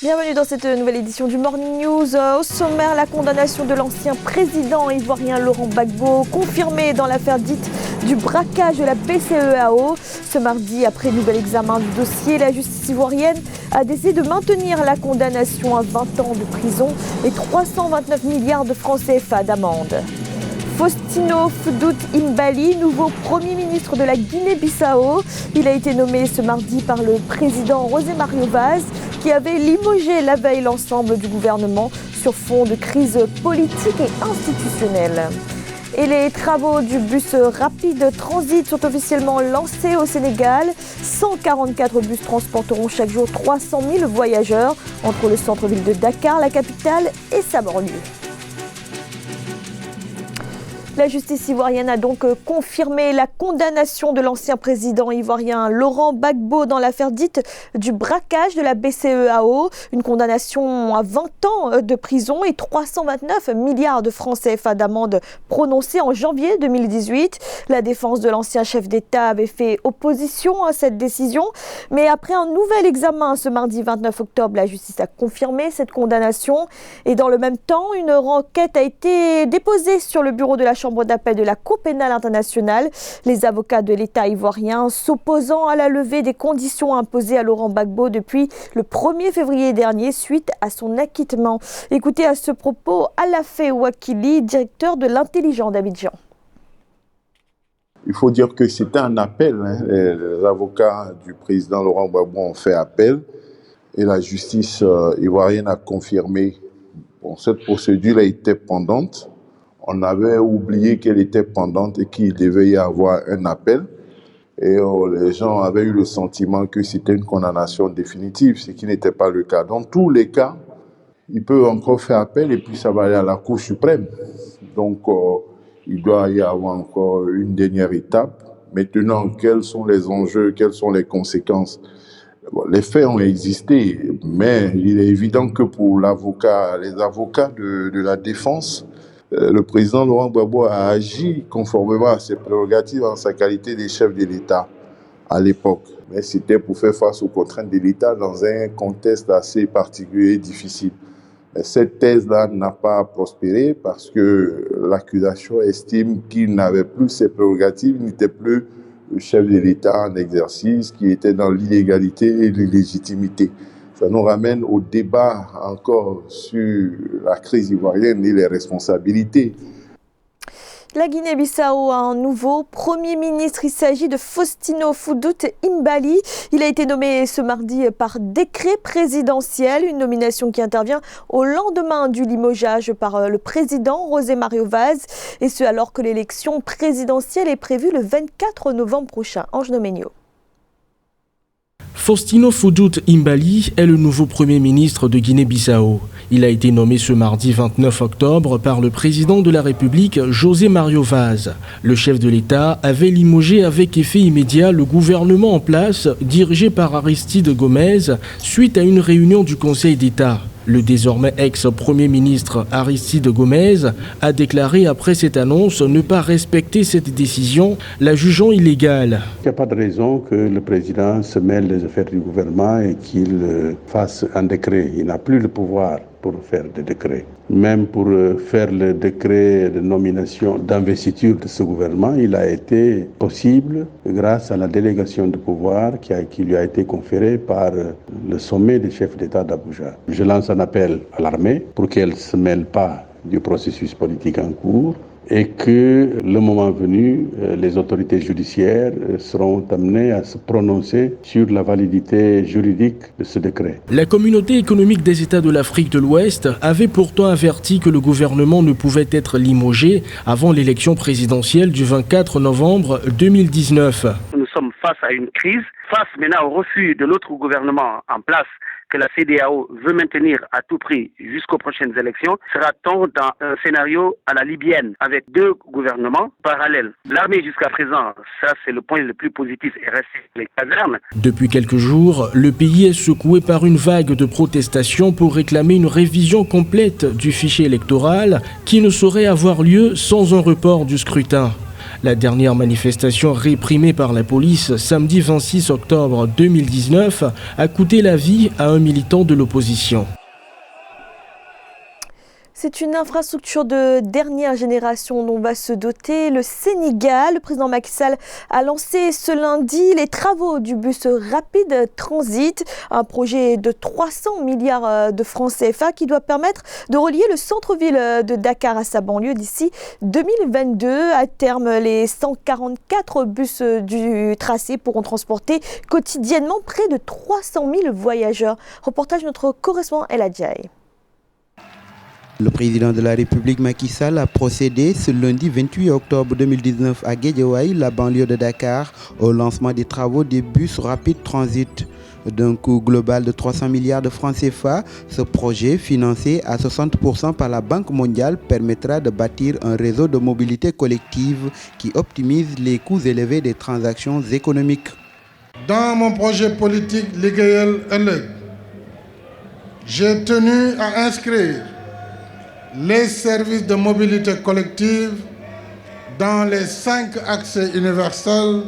Bienvenue dans cette nouvelle édition du Morning News. Au sommaire, la condamnation de l'ancien président ivoirien Laurent Gbagbo, confirmée dans l'affaire dite du braquage de la BCEAO. Ce mardi, après nouvel examen du dossier, la justice ivoirienne a décidé de maintenir la condamnation à 20 ans de prison et 329 milliards de francs CFA d'amende. Faustino Foudout Imbali, nouveau Premier ministre de la Guinée-Bissau. Il a été nommé ce mardi par le président José Mario Vaz, qui avait limogé la veille l'ensemble du gouvernement sur fond de crise politique et institutionnelle. Et les travaux du bus rapide transit sont officiellement lancés au Sénégal. 144 bus transporteront chaque jour 300 000 voyageurs entre le centre-ville de Dakar, la capitale, et sa banlieue. La justice ivoirienne a donc confirmé la condamnation de l'ancien président ivoirien Laurent Gbagbo dans l'affaire dite du braquage de la BCEAO. Une condamnation à 20 ans de prison et 329 milliards de francs CFA d'amende prononcée en janvier 2018. La défense de l'ancien chef d'État avait fait opposition à cette décision. Mais après un nouvel examen ce mardi 29 octobre, la justice a confirmé cette condamnation. Et dans le même temps, une requête a été déposée sur le bureau de la Chambre d'appel de la Cour pénale internationale. Les avocats de l'État ivoirien s'opposant à la levée des conditions imposées à Laurent Gbagbo depuis le 1er février dernier suite à son acquittement. Écoutez à ce propos Alafé Ouakili, directeur de l'intelligence d'Abidjan. Il faut dire que c'était un appel. Les avocats du président Laurent Gbagbo ont fait appel et la justice ivoirienne a confirmé. Cette procédure était pendante. On avait oublié qu'elle était pendante et qu'il devait y avoir un appel. Et les gens avaient eu le sentiment que c'était une condamnation définitive, ce qui n'était pas le cas. Dans tous les cas, il peut encore faire appel et puis ça va aller à la Cour suprême. Donc, il doit y avoir encore une dernière étape. Maintenant, quels sont les enjeux, quelles sont les conséquences? Bon, les faits ont existé, mais il est évident que pour les avocats de la défense, le président Laurent Gbagbo a agi conformément à ses prérogatives en sa qualité de chef de l'État à l'époque. Mais c'était pour faire face aux contraintes de l'État dans un contexte assez particulier et difficile. Mais cette thèse-là n'a pas prospéré parce que l'accusation estime qu'il n'avait plus ses prérogatives, il n'était plus le chef de l'État en exercice, qui était dans l'illégalité et l'illégitimité. Ça nous ramène au débat encore sur la crise ivoirienne et les responsabilités. La Guinée-Bissau a un nouveau Premier ministre. Il s'agit de Faustino Foudout Imbali. Il a été nommé ce mardi par décret présidentiel, une nomination qui intervient au lendemain du limogeage par le président José Mario Vaz, et ce alors que l'élection présidentielle est prévue le 24 novembre prochain. Ange Nomenio. Faustino Foudout Imbali est le nouveau Premier ministre de Guinée-Bissau. Il a été nommé ce mardi 29 octobre par le président de la République, José Mario Vaz. Le chef de l'État avait limogé avec effet immédiat le gouvernement en place, dirigé par Aristide Gomez, suite à une réunion du Conseil d'État. Le désormais ex-premier ministre Aristide Gomez a déclaré après cette annonce ne pas respecter cette décision, la jugeant illégale. Il n'y a pas de raison que le président se mêle des affaires du gouvernement et qu'il fasse un décret. Il n'a plus le pouvoir pour faire des décrets. Même pour faire le décret de nomination d'investiture de ce gouvernement, il a été possible grâce à la délégation de pouvoir qui lui a été conférée par le sommet des chefs d'État d'Abuja. Je lance un appel à l'armée pour qu'elle ne se mêle pas du processus politique en cours et que, le moment venu, les autorités judiciaires seront amenées à se prononcer sur la validité juridique de ce décret. La communauté économique des États de l'Afrique de l'Ouest avait pourtant averti que le gouvernement ne pouvait être limogé avant l'élection présidentielle du 24 novembre 2019. Nous sommes face à une crise, face maintenant au refus de l'autre gouvernement en place que la CEDEAO veut maintenir à tout prix jusqu'aux prochaines élections. Sera-t-on dans un scénario à la libyenne avec deux gouvernements parallèles? L'armée jusqu'à présent, ça c'est le point le plus positif, est resté les casernes. Depuis quelques jours, le pays est secoué par une vague de protestations pour réclamer une révision complète du fichier électoral qui ne saurait avoir lieu sans un report du scrutin. La dernière manifestation réprimée par la police samedi 26 octobre 2019 a coûté la vie à un militant de l'opposition. C'est une infrastructure de dernière génération dont va se doter le Sénégal. Le président Macky Sall a lancé ce lundi les travaux du bus rapide transit, un projet de 300 milliards de francs CFA qui doit permettre de relier le centre-ville de Dakar à sa banlieue d'ici 2022. À terme, les 144 bus du tracé pourront transporter quotidiennement près de 300 000 voyageurs. Reportage de notre correspondant El Adjaï. Le président de la République Macky Sall a procédé ce lundi 28 octobre 2019 à Guédiawaye, la banlieue de Dakar, au lancement des travaux des bus rapides transit. D'un coût global de 300 milliards de francs CFA, ce projet, financé à 60% par la Banque mondiale, permettra de bâtir un réseau de mobilité collective qui optimise les coûts élevés des transactions économiques. Dans mon projet politique Liggéeyal Ëllëg, j'ai tenu à inscrire les services de mobilité collective dans les 5 accès universels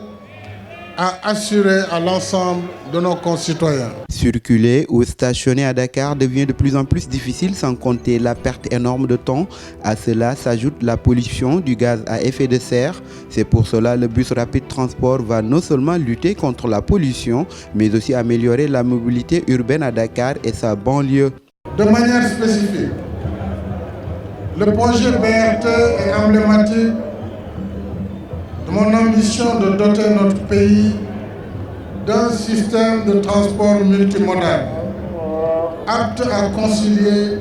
à assurer à l'ensemble de nos concitoyens. Circuler ou stationner à Dakar devient de plus en plus difficile, sans compter la perte énorme de temps. À cela s'ajoute la pollution du gaz à effet de serre. C'est pour cela que le bus rapide transport va non seulement lutter contre la pollution, mais aussi améliorer la mobilité urbaine à Dakar et sa banlieue. De manière spécifique, le projet BRT est emblématique de mon ambition de doter notre pays d'un système de transport multimodal apte à concilier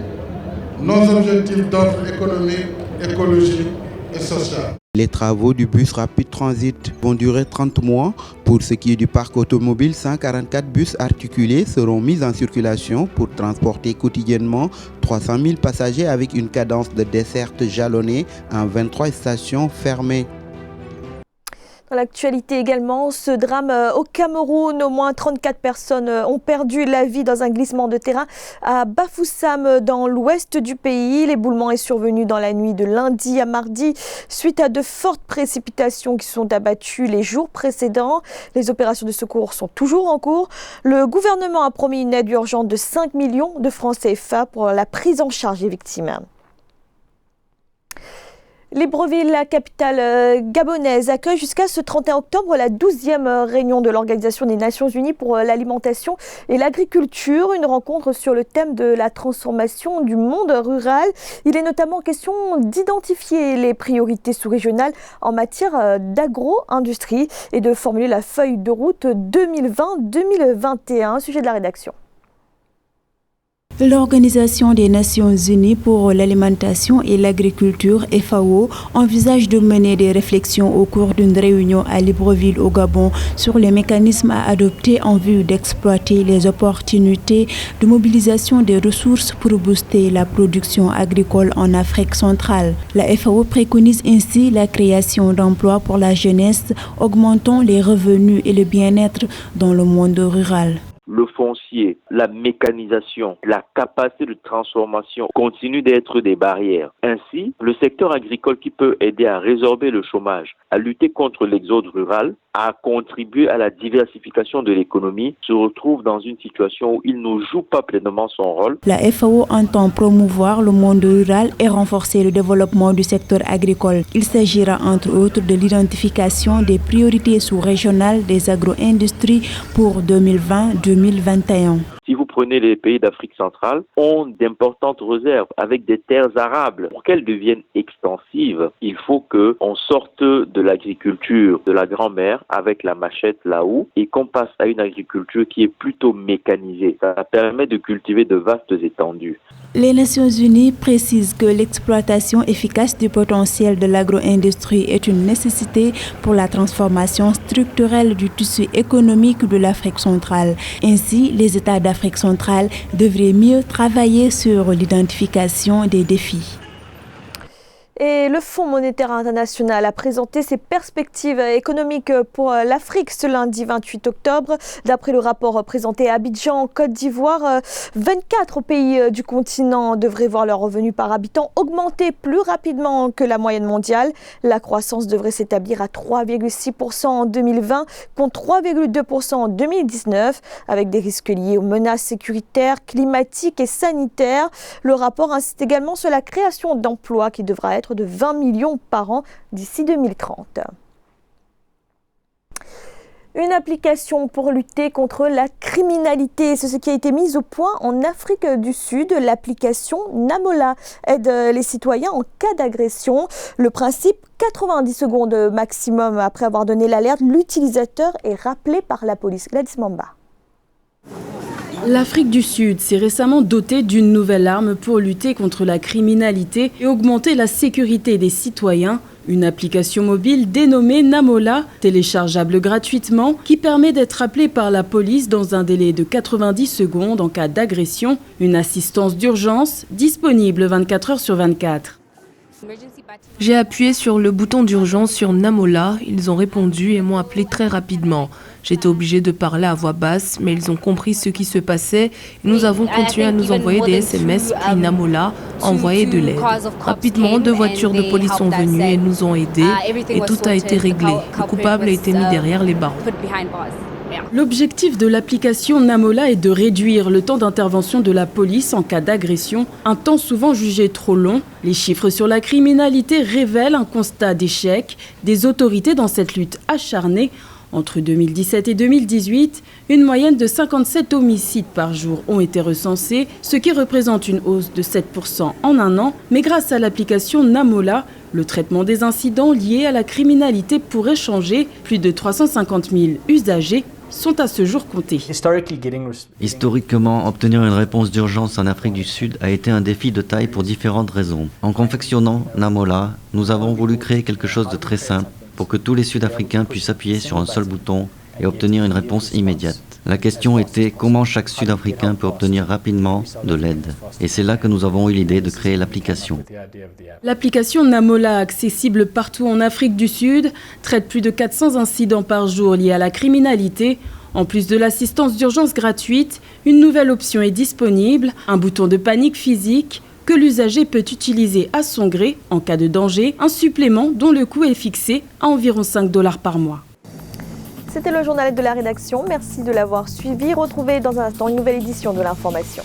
nos objectifs d'offre économique, écologique et sociale. Les travaux du bus rapide transit vont durer 30 mois. Pour ce qui est du parc automobile, 144 bus articulés seront mis en circulation pour transporter quotidiennement 300 000 passagers avec une cadence de desserte jalonnée en 23 stations fermées. Dans l'actualité également, ce drame au Cameroun, au moins 34 personnes ont perdu la vie dans un glissement de terrain à Bafoussam dans l'ouest du pays. L'éboulement est survenu dans la nuit de lundi à mardi suite à de fortes précipitations qui se sont abattues les jours précédents. Les opérations de secours sont toujours en cours. Le gouvernement a promis une aide urgente de 5 millions de francs CFA pour la prise en charge des victimes. Libreville, la capitale gabonaise, accueille jusqu'à ce 31 octobre la 12e réunion de l'Organisation des Nations Unies pour l'alimentation et l'agriculture, une rencontre sur le thème de la transformation du monde rural. Il est notamment question d'identifier les priorités sous-régionales en matière d'agro-industrie et de formuler la feuille de route 2020-2021, sujet de la rédaction. L'Organisation des Nations Unies pour l'alimentation et l'agriculture, FAO, envisage de mener des réflexions au cours d'une réunion à Libreville au Gabon sur les mécanismes à adopter en vue d'exploiter les opportunités de mobilisation des ressources pour booster la production agricole en Afrique centrale. La FAO préconise ainsi la création d'emplois pour la jeunesse, augmentant les revenus et le bien-être dans le monde rural. Le foncier, la mécanisation, la capacité de transformation continuent d'être des barrières. Ainsi, le secteur agricole qui peut aider à résorber le chômage, à lutter contre l'exode rural, à contribuer à la diversification de l'économie, se retrouve dans une situation où il ne joue pas pleinement son rôle. La FAO entend promouvoir le monde rural et renforcer le développement du secteur agricole. Il s'agira entre autres de l'identification des priorités sous-régionales des agro-industries pour 2020-2021. Si vous prenez les pays d'Afrique centrale, ont d'importantes réserves avec des terres arables. Pour qu'elles deviennent extensives, il faut qu'on sorte de l'agriculture de la grand-mère avec la machette, la houe, et qu'on passe à une agriculture qui est plutôt mécanisée. Ça permet de cultiver de vastes étendues. Les Nations Unies précisent que l'exploitation efficace du potentiel de l'agro-industrie est une nécessité pour la transformation structurelle du tissu économique de l'Afrique centrale. Ainsi, les États d'Afrique centrale devraient mieux travailler sur l'identification des défis. Et le Fonds monétaire international a présenté ses perspectives économiques pour l'Afrique ce lundi 28 octobre. D'après le rapport présenté à Abidjan, en Côte d'Ivoire, 24 pays du continent devraient voir leur revenu par habitant augmenter plus rapidement que la moyenne mondiale. La croissance devrait s'établir à 3,6% en 2020 contre 3,2% en 2019, avec des risques liés aux menaces sécuritaires, climatiques et sanitaires. Le rapport insiste également sur la création d'emplois qui devra être de 20 millions par an d'ici 2030. Une application pour lutter contre la criminalité, c'est ce qui a été mis au point en Afrique du Sud. L'application Namola aide les citoyens en cas d'agression. Le principe, 90 secondes maximum après avoir donné l'alerte, l'utilisateur est rappelé par la police. Gladys Mamba. L'Afrique du Sud s'est récemment dotée d'une nouvelle arme pour lutter contre la criminalité et augmenter la sécurité des citoyens. Une application mobile dénommée Namola, téléchargeable gratuitement, qui permet d'être appelé par la police dans un délai de 90 secondes en cas d'agression. Une assistance d'urgence disponible 24 heures sur 24. J'ai appuyé sur le bouton d'urgence sur Namola. Ils ont répondu et m'ont appelé très rapidement. J'étais obligée de parler à voix basse, mais ils ont compris ce qui se passait. Nous avons continué à nous envoyer des SMS, puis Namola a envoyé de l'aide. Rapidement, 2 voitures de police sont venues et nous ont aidés et tout a été réglé. Le coupable a été mis derrière les barreaux. L'objectif de l'application Namola est de réduire le temps d'intervention de la police en cas d'agression, un temps souvent jugé trop long. Les chiffres sur la criminalité révèlent un constat d'échec des autorités dans cette lutte acharnée. Entre 2017 et 2018, une moyenne de 57 homicides par jour ont été recensés, ce qui représente une hausse de 7% en un an. Mais grâce à l'application Namola, le traitement des incidents liés à la criminalité pourrait changer. Plus de 350 000 usagers sont à ce jour comptés. Historiquement, obtenir une réponse d'urgence en Afrique du Sud a été un défi de taille pour différentes raisons. En confectionnant Namola, nous avons voulu créer quelque chose de très simple pour que tous les Sud-Africains puissent appuyer sur un seul bouton et obtenir une réponse immédiate. La question était comment chaque Sud-Africain peut obtenir rapidement de l'aide. Et c'est là que nous avons eu l'idée de créer l'application. L'application Namola, accessible partout en Afrique du Sud, traite plus de 400 incidents par jour liés à la criminalité. En plus de l'assistance d'urgence gratuite, une nouvelle option est disponible, un bouton de panique physique que l'usager peut utiliser à son gré en cas de danger, un supplément dont le coût est fixé à environ 5 $ par mois. C'était le journal de la rédaction. Merci de l'avoir suivi. Retrouvez dans un instant une nouvelle édition de l'information.